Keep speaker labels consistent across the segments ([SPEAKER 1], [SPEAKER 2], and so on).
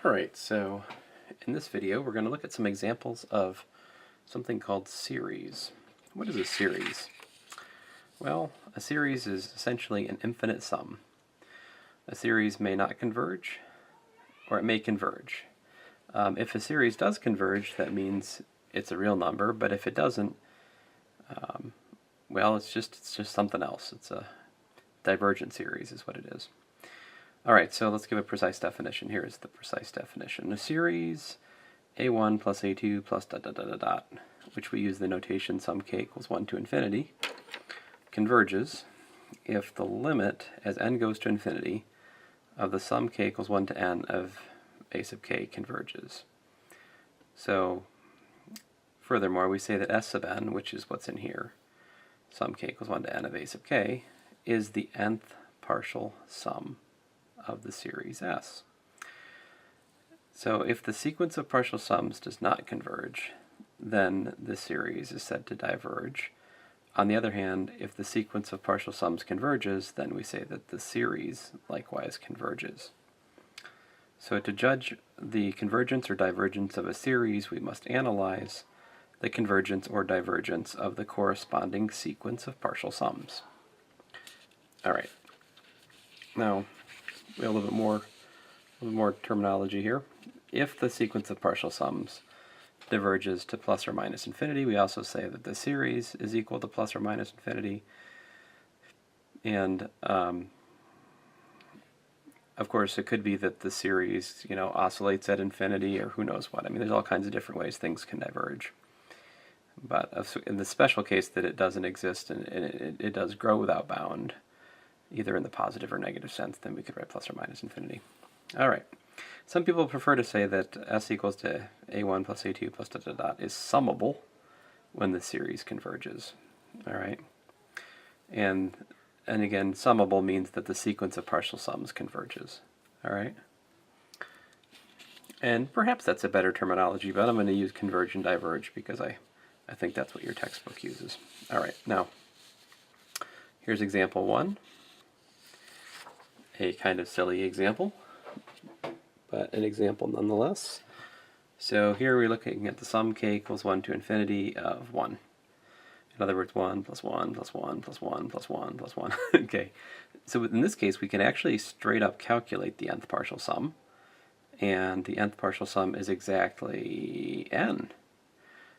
[SPEAKER 1] Alright, so in this video we're going to look at some examples of something called series. What is a series? Well, a series is essentially an infinite sum. A series may not converge, or it may converge. If a series does converge, that means it's a real number, but if it doesn't, well, it's just something else. It's a divergent series is what it is. Alright, so let's give a precise definition. Here is the precise definition. A series a1 plus a2 plus dot dot dot dot dot, which we use the notation sum k equals 1 to infinity, converges if the limit as n goes to infinity of the sum k equals 1 to n of a sub k converges. So furthermore, we say that s sub n, which is what's in here, sum k equals 1 to n of a sub k, is the nth partial sum of the series S. So if the sequence of partial sums does not converge, then the series is said to diverge. On the other hand, if the sequence of partial sums converges, then we say that the series likewise converges. So to judge the convergence or divergence of a series, we must analyze the convergence or divergence of the corresponding sequence of partial sums. Alright, now we have a little bit more terminology here. If the sequence of partial sums diverges to plus or minus infinity, we also say that the series is equal to plus or minus infinity. And of course, it could be that the series, oscillates at infinity, or who knows what. I mean, there's all kinds of different ways things can diverge. But in the special case that it doesn't exist and it does grow without bound, either in the positive or negative sense, then we could write plus or minus infinity. All right. Some people prefer to say that s equals to a1 plus a2 plus dot dot dot is summable when the series converges. All right. And again, summable means that the sequence of partial sums converges. All right. And perhaps that's a better terminology, but I'm going to use converge and diverge because I think that's what your textbook uses. All right. Now, here's example 1. A kind of silly example, but an example nonetheless. So here we're looking at the sum k equals 1 to infinity of 1. In other words, 1 plus 1 plus 1 plus 1 plus 1 plus 1. Okay, so in this case we can actually straight up calculate the nth partial sum, and the nth partial sum is exactly n.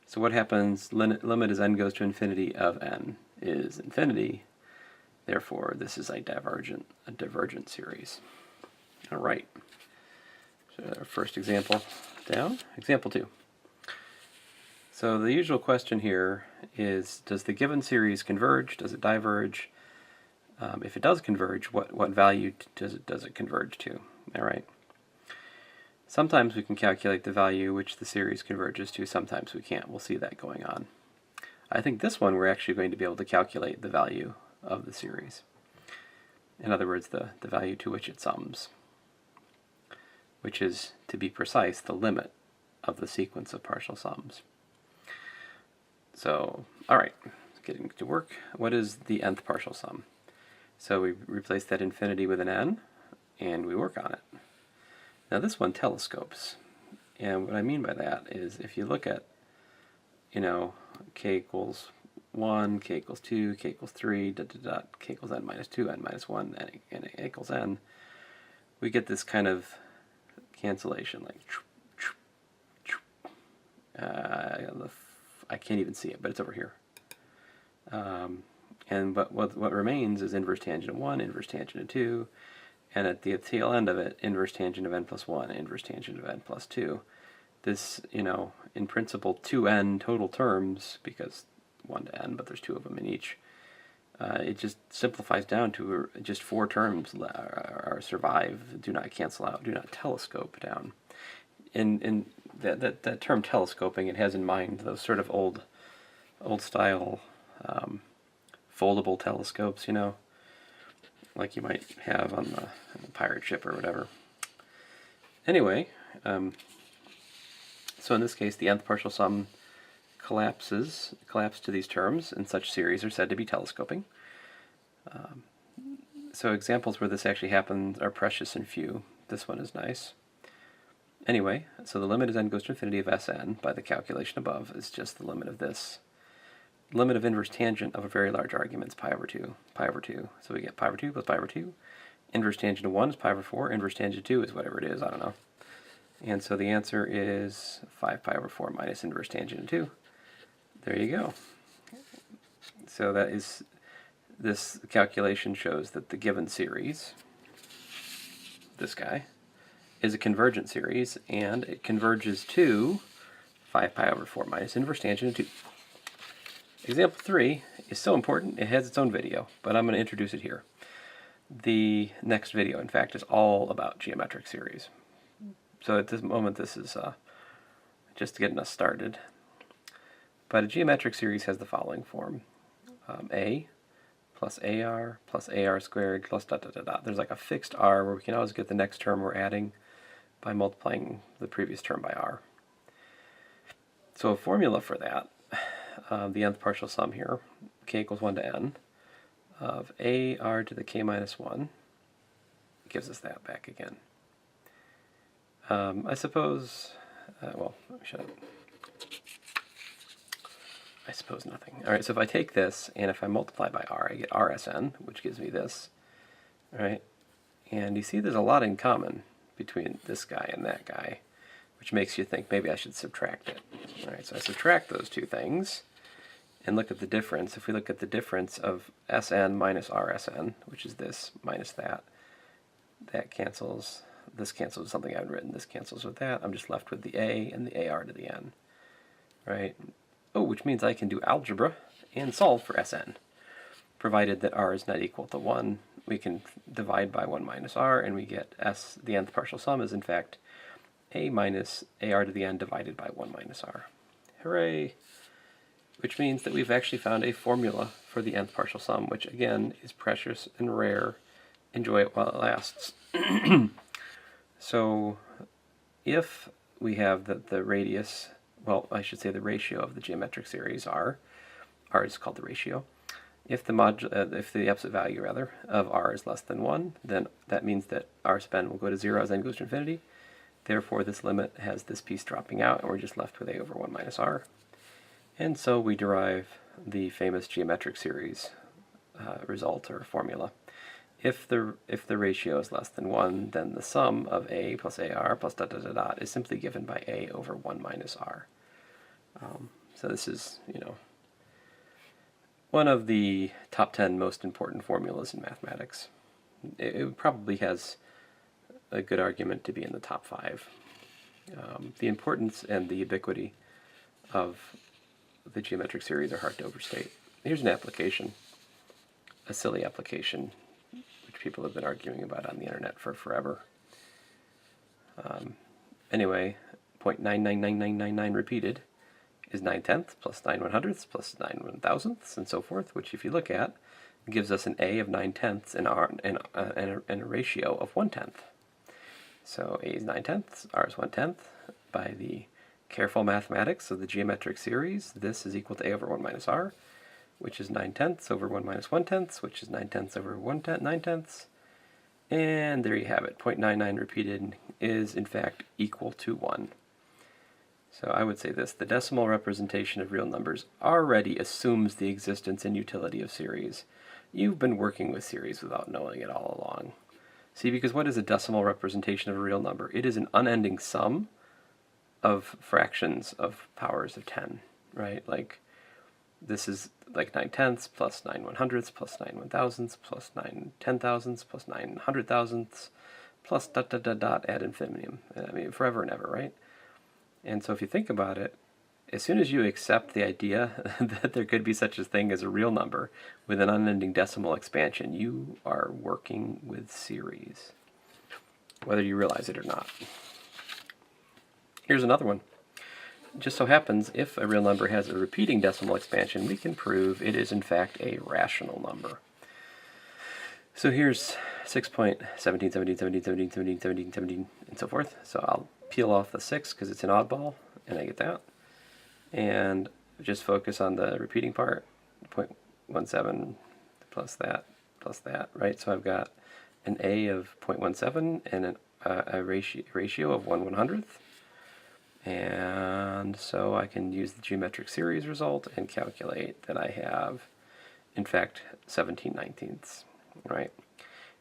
[SPEAKER 1] So what happens, limit as n goes to infinity of n is infinity. Therefore, this is a divergent series. All right. So our first example down. Example 2. So the usual question here is, does the given series converge? Does it diverge? If it does converge, what value does it converge to? All right. Sometimes we can calculate the value which the series converges to. Sometimes we can't. We'll see that going on. I think this one we're actually going to be able to calculate the value of the series. In other words, the value to which it sums, which is, to be precise, the limit of the sequence of partial sums. So, alright, getting to work. What is the nth partial sum? So we replace that infinity with an n, and we work on it. Now this one telescopes, and what I mean by that is if you look at, k equals 1, k equals 2, k equals 3, dot, dot, dot, k equals n minus 2, n minus 1, and n equals n, we get this kind of cancellation, like, I can't even see it, but it's over here. But what remains is inverse tangent of 1, inverse tangent of 2, and at the tail end of it, inverse tangent of n plus 1, inverse tangent of n plus 2. This, in principle, 2n total terms, because 1 to n, but there's 2 of them in each. It just simplifies down to just 4 terms are survive, do not cancel out, do not telescope down. In that term telescoping, it has in mind those sort of old style foldable telescopes, like you might have on the pirate ship or whatever. Anyway, so in this case, the nth partial sum collapse to these terms, and such series are said to be telescoping. So examples where this actually happens are precious and few. This one is nice. Anyway, so the limit as n goes to infinity of Sn by the calculation above is just the limit of this. Limit of inverse tangent of a very large argument is pi over 2, pi over 2. So we get pi over 2 plus pi over 2. Inverse tangent of 1 is pi over 4. Inverse tangent of 2 is whatever it is, I don't know. And so the answer is 5 pi over 4 minus inverse tangent of 2. There you go. So that is, this calculation shows that the given series, this guy, is a convergent series, and it converges to 5 pi over 4 minus inverse tangent of 2. Example 3 is so important, it has its own video, but I'm going to introduce it here. The next video, in fact, is all about geometric series. So at this moment, this is just getting us started. But a geometric series has the following form. A plus AR squared plus dot dot dot dot. There's like a fixed R where we can always get the next term we're adding by multiplying the previous term by R. So a formula for that, the nth partial sum here, k equals 1 to n, of AR to the k minus 1, gives us that back again. I suppose, well, shut up. I suppose nothing. All right, so if I take this, and if I multiply by r, I get rsn, which gives me this. All right, and you see there's a lot in common between this guy and that guy, which makes you think maybe I should subtract it. All right, so I subtract those two things, and look at the difference. If we look at the difference of Sn minus Rsn, which is this minus that, that cancels, this cancels with something I haven't written, this cancels with that. I'm just left with the A and the AR to the N, right? Oh, which means I can do algebra and solve for Sn. Provided that R is not equal to 1, we can divide by 1 minus R, and we get S, the nth partial sum is in fact A minus AR to the N divided by 1 minus R. Hooray! Which means that we've actually found a formula for the nth partial sum, which again is precious and rare. Enjoy it while it lasts. So if we have the radius, well, I should say the ratio of the geometric series R is called the ratio. If the absolute value rather of R is less than 1, then that means that R span will go to 0 as n goes to infinity. Therefore, this limit has this piece dropping out, and we're just left with A over 1 minus R. And so we derive the famous geometric series result or formula. If the ratio is less than 1, then the sum of A plus AR plus dot dot dot dot is simply given by A over 1 minus R. So this is, one of the top 10 most important formulas in mathematics. It probably has a good argument to be in the top 5. The importance and the ubiquity of the geometric series are hard to overstate. Here's an application, a silly application, which people have been arguing about on the internet for forever. Anyway, 0.999999 repeated is 9/10 plus 9/100ths plus 9/1000ths and so forth, which if you look at, gives us an A of 9/10 and a ratio of 1/10. So A is 9/10, R is 1/10. By the careful mathematics of the geometric series, this is equal to A over 1 minus R, which is 9/10 over 1 minus 1/10, which is 9/10 over 9/10. And there you have it. 0.99 repeated is in fact equal to 1. So I would say this: the decimal representation of real numbers already assumes the existence and utility of series. You've been working with series without knowing it all along. See, because what is a decimal representation of a real number? It is an unending sum of fractions of powers of 10, right? Like, this is like 9/10 plus 9/100ths plus 9/1000ths plus 9/10,000ths plus 9/100,000ths plus dot dot dot dot ad infinitum. I mean, forever and ever, right? And so if you think about it, as soon as you accept the idea that there could be such a thing as a real number with an unending decimal expansion, you are working with series, whether you realize it or not. Here's another one. It just so happens, if a real number has a repeating decimal expansion, we can prove it is in fact a rational number. So here's 6.17, and so forth. So I'll peel off the 6 because it's an oddball, and I get that. And just focus on the repeating part, 0.17 plus that, right? So I've got an A of 0.17 and a ratio of 1/100th. And so I can use the geometric series result and calculate that I have, in fact, 17/19ths, right?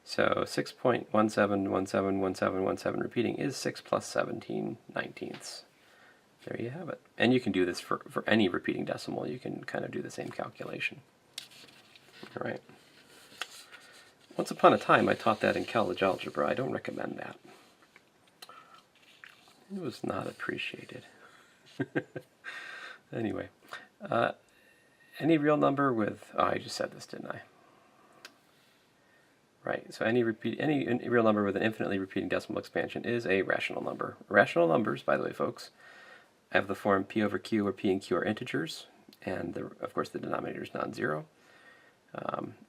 [SPEAKER 1] So 6.17171717 repeating is 6 plus 17/19ths. There you have it. And you can do this for any repeating decimal. You can kind of do the same calculation. All right. Once upon a time, I taught that in college algebra. I don't recommend that. It was not appreciated. Anyway, any real number with, oh, I just said this, didn't I? Right, so any real number with an infinitely repeating decimal expansion is a rational number. Rational numbers, by the way, folks, have the form p over q, where p and q are integers, and of course the denominator is non-zero.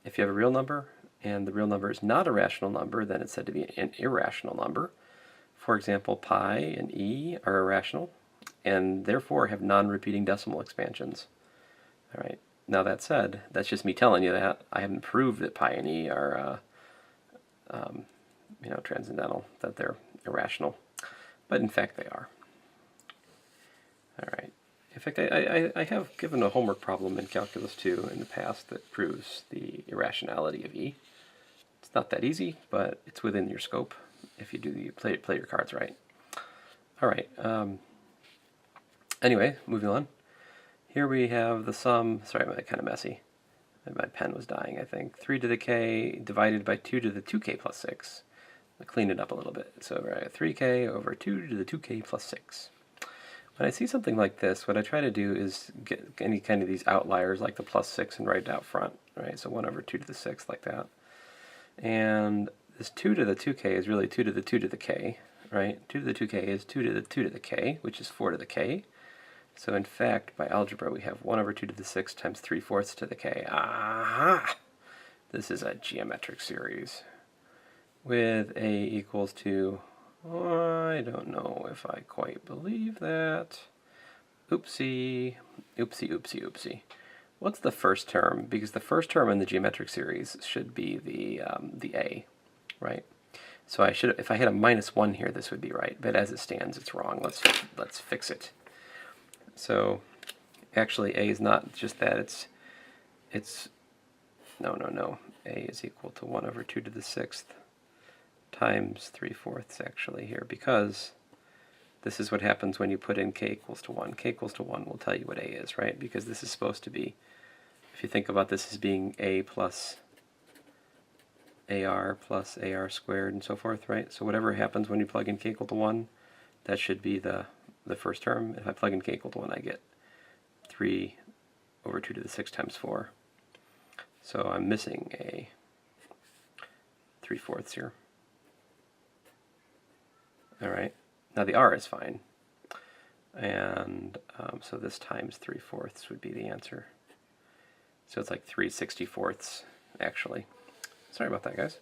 [SPEAKER 1] If you have a real number, and the real number is not a rational number, then it's said to be an irrational number. For example, pi and e are irrational, and therefore have non-repeating decimal expansions. All right. Now that said, that's just me telling you that. I haven't proved that pi and e are, transcendental, that they're irrational, but in fact they are. All right. In fact, I have given a homework problem in Calculus 2 in the past that proves the irrationality of e. It's not that easy, but it's within your scope if you do play your cards right. All right. Anyway, moving on. Here we have the sum. Sorry, I'm kind of messy. My pen was dying, I think. 3 to the k divided by 2 to the 2k plus 6. I'll clean it up a little bit. So we're at 3k over 2 to the 2k plus 6. When I see something like this, what I try to do is get any kind of these outliers like the plus 6 and write it out front. Right? So 1 over 2 to the 6 like that. And this 2 to the 2k is really 2 to the 2 to the k. Right? 2 to the 2k is 2 to the 2 to the k, which is 4 to the k. So in fact, by algebra, we have 1 over 2 to the 6 times 3/4 to the k. Aha! This is a geometric series with a equals to, I don't know if I quite believe that. Oopsie, oopsie, oopsie, oopsie. What's the first term? Because the first term in the geometric series should be the a, right? So I should, if I had a -1 here, this would be right. But as it stands, it's wrong. Let's fix it. So actually a is not just that, it's no, a is equal to 1 over 2 to the 6th times 3/4 actually here, because this is what happens when you put in k equals to 1. K equals to 1 will tell you what a is, right? Because this is supposed to be, if you think about this as being a plus ar squared and so forth, right? So whatever happens when you plug in k equal to 1, that should be the first term. If I plug in k equal to 1, I get 3 over 2 to the 6 times 4. So I'm missing a 3/4 here. All right. Now the r is fine. And so this times 3/4 would be the answer. So it's like 3/64 actually. Sorry about that, guys.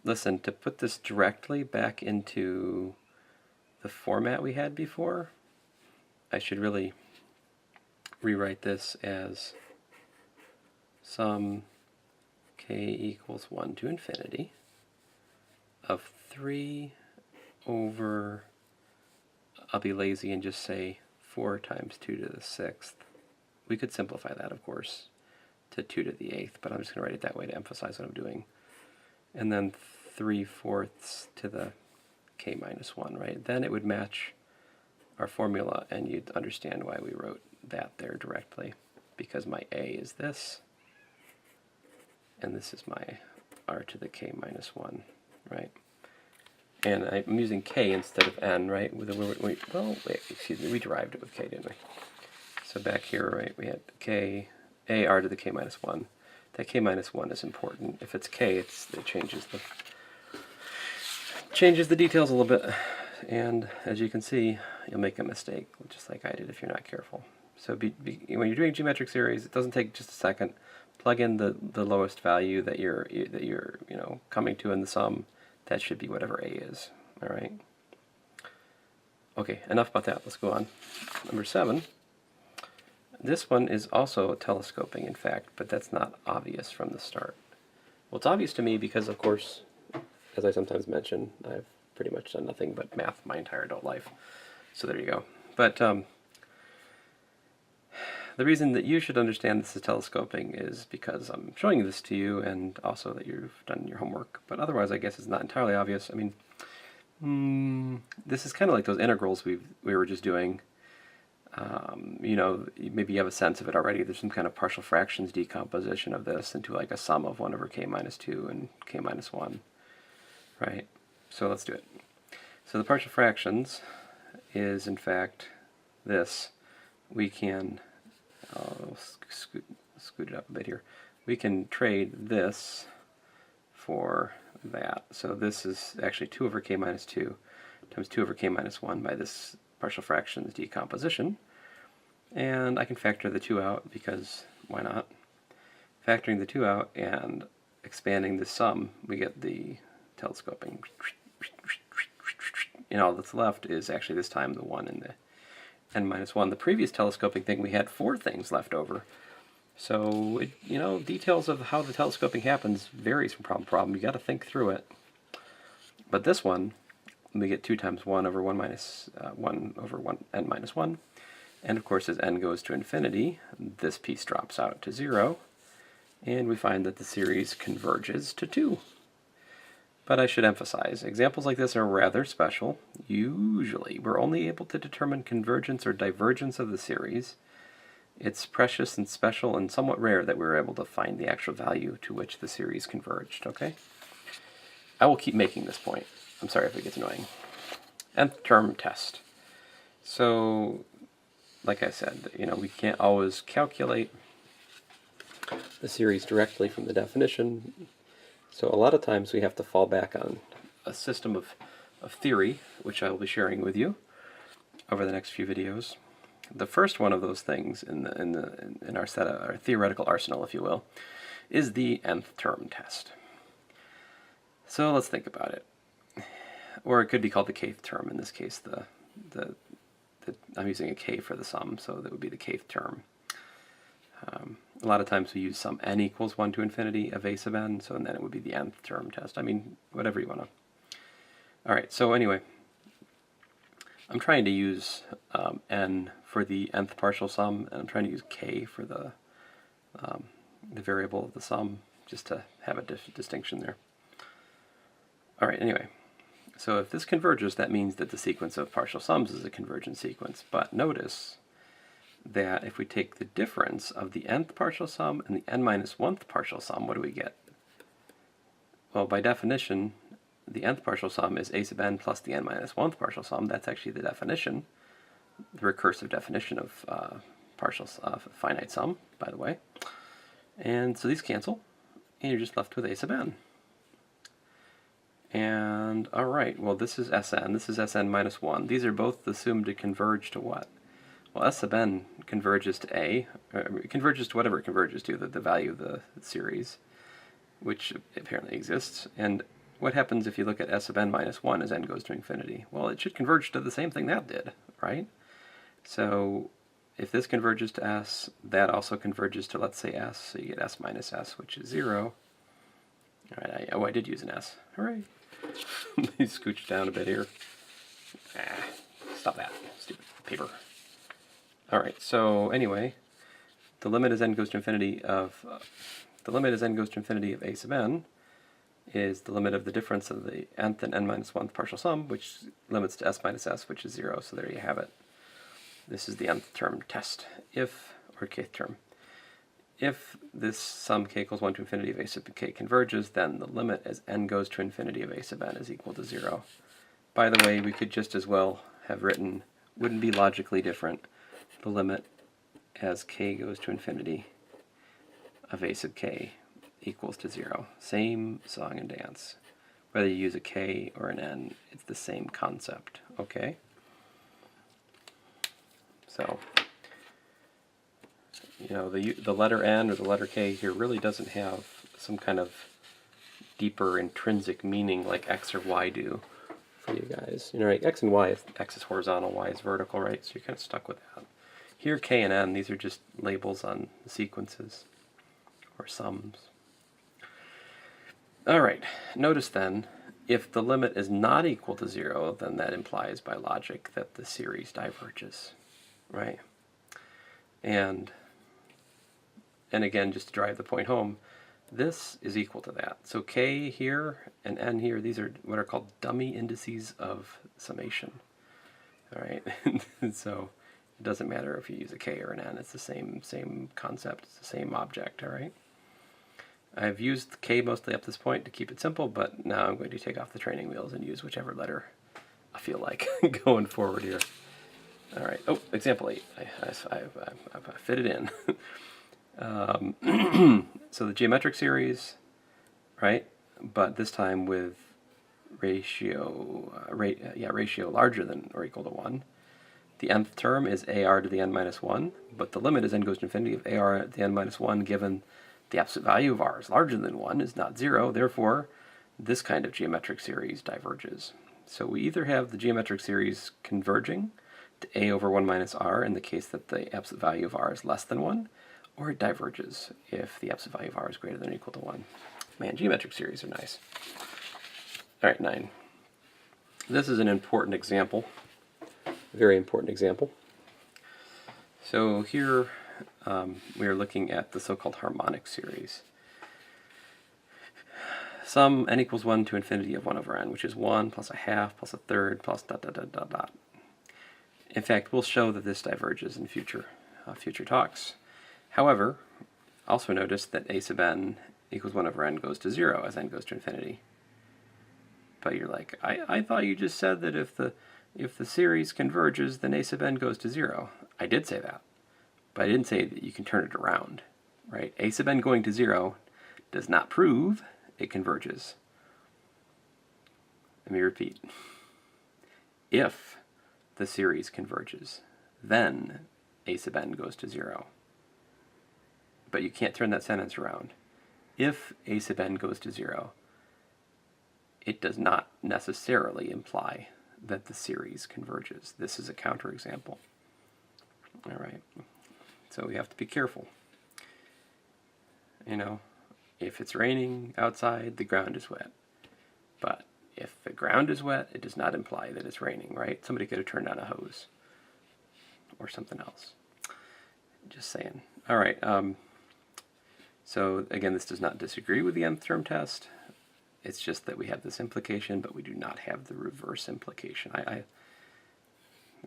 [SPEAKER 1] Listen, to put this directly back into the format we had before, I should really rewrite this as sum k equals 1 to infinity of 3 over, I'll be lazy and just say 4 times 2 to the 6th. We could simplify that, of course, to 2 to the 8th, but I'm just going to write it that way to emphasize what I'm doing. And then 3/4 to the k minus 1, right? Then it would match our formula, and you'd understand why we wrote that there directly, because my a is this, and this is my r to the k minus 1, right? And I'm using k instead of n, right? We derived it with k, didn't we? So back here, right, we had k, a r to the k minus 1. That k minus 1 is important. If it's k, it changes the details a little bit, and as you can see, you'll make a mistake, just like I did if you're not careful. So when you're doing geometric series, it doesn't take just a second. Plug in the lowest value that you're coming to in the sum. That should be whatever a is. All right. Okay, enough about that. Let's go on. Number 7. This one is also telescoping, in fact, but that's not obvious from the start. Well, it's obvious to me because, of course, as I sometimes mention, I've pretty much done nothing but math my entire adult life. So there you go. But the reason that you should understand this is telescoping is because I'm showing this to you, and also that you've done your homework. But otherwise, I guess it's not entirely obvious. I mean, this is kind of like those integrals we were just doing. You know, maybe you have a sense of it already. There's some kind of partial fractions decomposition of this into like a sum of 1 over k minus 2 and k minus 1, right? So let's do it. So the partial fractions is, in fact, this. We can scoot it up a bit here. We can trade this for that. So this is actually 2 over k minus 2 times 2 over k minus 1 by this partial fractions decomposition. And I can factor the 2 out because why not? Factoring the 2 out and expanding the sum, we get the telescoping. And all that's left is actually this time the 1 and the n minus 1. The previous telescoping thing, we had 4 things left over. So, you know, details of how the telescoping happens varies from problem to problem. You got to think through it. But this one, we get 2 times 1 over 1 minus 1 over 1 n minus 1. And of course, as n goes to infinity, this piece drops out to 0. And we find that the series converges to 2. But I should emphasize, examples like this are rather special. Usually, we're only able to determine convergence or divergence of the series. It's precious and special and somewhat rare that we're able to find the actual value to which the series converged, okay? I will keep making this point. I'm sorry if it gets annoying. Nth term test. So, like I said, you know, we can't always calculate the series directly from the definition. So a lot of times we have to fall back on a system of theory, which I will be sharing with you over the next few videos. The first one of those things in our set of our theoretical arsenal, if you will, is the nth term test. So let's think about it. Or it could be called the kth term. In this case, I'm using a k for the sum, so that would be the kth term. A lot of times we use some n equals 1 to infinity of a sub n, so then it would be the nth term test. I mean, whatever you want to. All right, so anyway, I'm trying to use n for the nth partial sum, and I'm trying to use k for the variable of the sum, just to have a distinction there. All right, anyway, so if this converges, that means that the sequence of partial sums is a convergent sequence. But notice that if we take the difference of the nth partial sum and the n minus 1th partial sum, what do we get? Well, by definition, the nth partial sum is a sub n plus the n minus 1th partial sum. That's actually the definition, the recursive definition of finite sum, by the way. And so these cancel, and you're just left with a sub n. And, all right, well, this is Sn, this is Sn minus 1. These are both assumed to converge to what? Well, S sub n converges to A, or it converges to whatever it converges to, the value of the series, which apparently exists. And what happens if you look at S sub n minus 1 as n goes to infinity? Well, it should converge to the same thing that did, right? So if this converges to S, that also converges to, let's say, S, so you get S minus S, which is 0. All right, I did use an S. Hooray. Let me scooch down a bit here. Stop that, stupid paper. All right, so anyway, the limit as n goes to infinity of a sub n is the limit of the difference of the nth and n minus 1th partial sum, which limits to S minus S, which is 0. So there you have it. This is the nth term test. If, or kth term, if this sum k equals 1 to infinity of a sub k converges, then the limit as n goes to infinity of a sub n is equal to 0. By the way, we could just as well have written, wouldn't be logically different, the limit as k goes to infinity of a sub k equals to 0. Same song and dance. Whether you use a k or an n, it's the same concept, okay? So, you know, the letter n or the letter k here really doesn't have some kind of deeper intrinsic meaning like x or y do for you guys. You know, right? X and y, x is horizontal, y is vertical, right? So you're kind of stuck with that. Here, k and n, these are just labels on the sequences or sums. All right, notice then if the limit is not equal to 0, then that implies by logic that the series diverges, right? And again, just to drive the point home, this is equal to that. So k here and n here, these are what are called dummy indices of summation. All right, so it doesn't matter if you use a k or an n. It's the same concept. It's the same object. All right. I've used k mostly up this point to keep it simple, but now I'm going to take off the training wheels and use whichever letter I feel like going forward here. All right. Oh, example 8. I've fit it in. So the geometric series, right? But this time with ratio larger than or equal to 1. The nth term is ar to the n minus 1, but the limit as n goes to infinity of ar to the n minus 1 given the absolute value of r is larger than 1 is not 0. Therefore, this kind of geometric series diverges. So we either have the geometric series converging to a over 1 minus r in the case that the absolute value of r is less than 1, or it diverges if the absolute value of r is greater than or equal to 1. Man, geometric series are nice. All right, 9. This is an important example, very important example. So here we are looking at the so-called harmonic series. Sum n equals 1 to infinity of 1 over n, which is 1 plus a half plus a third plus dot dot dot dot dot. In fact, we'll show that this diverges in future talks. However, also notice that a sub n equals 1 over n goes to 0 as n goes to infinity. But you're like, I thought you just said that if the series converges, then a sub n goes to 0. I did say that, but I didn't say that you can turn it around, right? A sub n going to 0 does not prove it converges. Let me repeat. If the series converges, then a sub n goes to 0. But you can't turn that sentence around. If a sub n goes to 0, it does not necessarily imply that the series converges. This is a counterexample. All right. So we have to be careful. You know, if it's raining outside, the ground is wet. But if the ground is wet, it does not imply that it's raining, right? Somebody could have turned on a hose or something else. Just saying. All right. So again, this does not disagree with the nth term test. It's just that we have this implication, but we do not have the reverse implication. All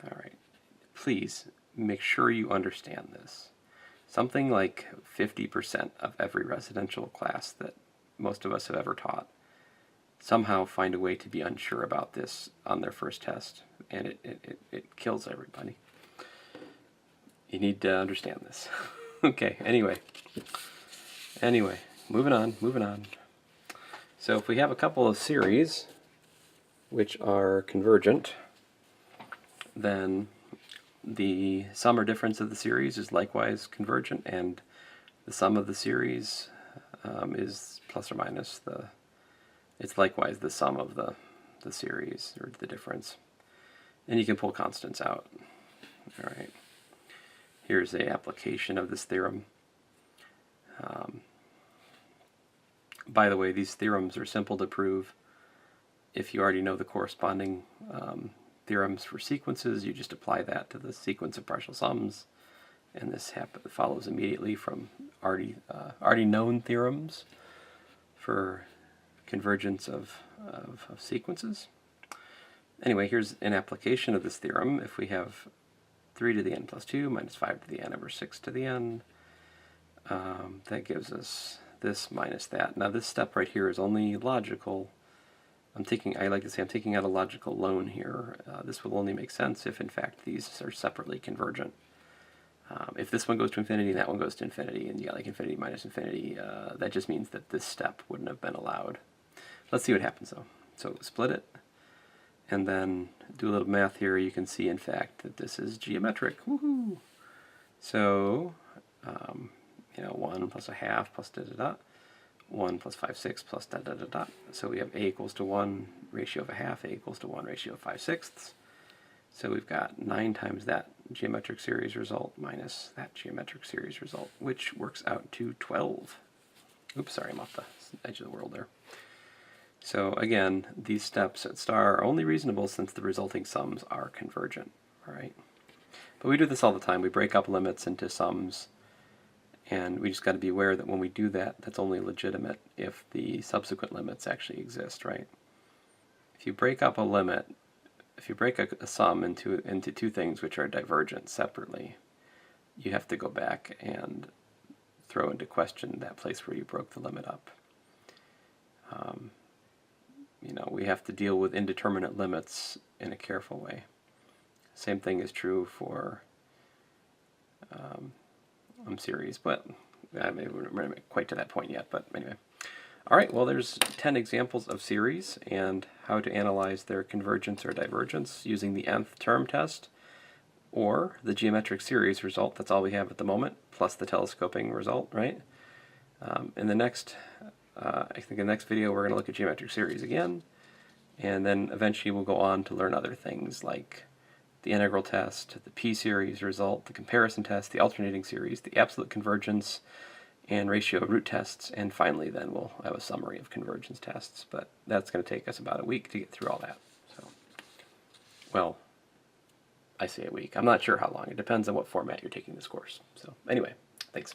[SPEAKER 1] right. Please make sure you understand this. Something like 50% of every residential class that most of us have ever taught somehow find a way to be unsure about this on their first test, and it kills everybody. You need to understand this. Okay, anyway, moving on. So if we have a couple of series which are convergent, then the sum or difference of the series is likewise convergent, and the sum of the series is plus or minus it's likewise the sum of the series, or the difference. And you can pull constants out. All right. Here's the application of this theorem. By the way, these theorems are simple to prove. If you already know the corresponding theorems for sequences, you just apply that to the sequence of partial sums, and this follows immediately from already known theorems for convergence of sequences. Anyway, here's an application of this theorem. If we have 3 to the n plus 2 minus 5 to the n over 6 to the n, that gives us this minus that. Now this step right here is only logical. I like to say I'm taking out a logical loan here. This will only make sense if in fact these are separately convergent. If this one goes to infinity and that one goes to infinity, and you got like infinity minus infinity, that just means that this step wouldn't have been allowed. Let's see what happens though. So split it, and then do a little math here. You can see in fact that this is geometric. Woohoo! So 1 plus a half plus da da da, 1 plus 5/6 plus da da da da. So we have a equals to 1 ratio of a half, a equals to 1 ratio of 5/6. So we've got 9 times that geometric series result minus that geometric series result, which works out to 12. Oops, sorry, I'm off the edge of the world there. So again, these steps at star are only reasonable since the resulting sums are convergent. All right. But we do this all the time. We break up limits into sums, and we just got to be aware that when we do that, that's only legitimate if the subsequent limits actually exist, right? If you break up a limit, if you break a sum into two things which are divergent separately, you have to go back and throw into question that place where you broke the limit up. You know, we have to deal with indeterminate limits in a careful way. Same thing is true for series, but maybe we're not quite to that point yet, but anyway. All right, well, there's 10 examples of series and how to analyze their convergence or divergence using the Nth Term Test or the geometric series result. That's all we have at the moment, plus the telescoping result, right? In the next, I think in the next video, we're going to look at geometric series again, and then eventually we'll go on to learn other things like the integral test, the p-series result, the comparison test, the alternating series, the absolute convergence, and ratio root tests, and finally then we'll have a summary of convergence tests, but that's going to take us about a week to get through all that. So, well, I say a week. I'm not sure how long. It depends on what format you're taking this course. So anyway, thanks.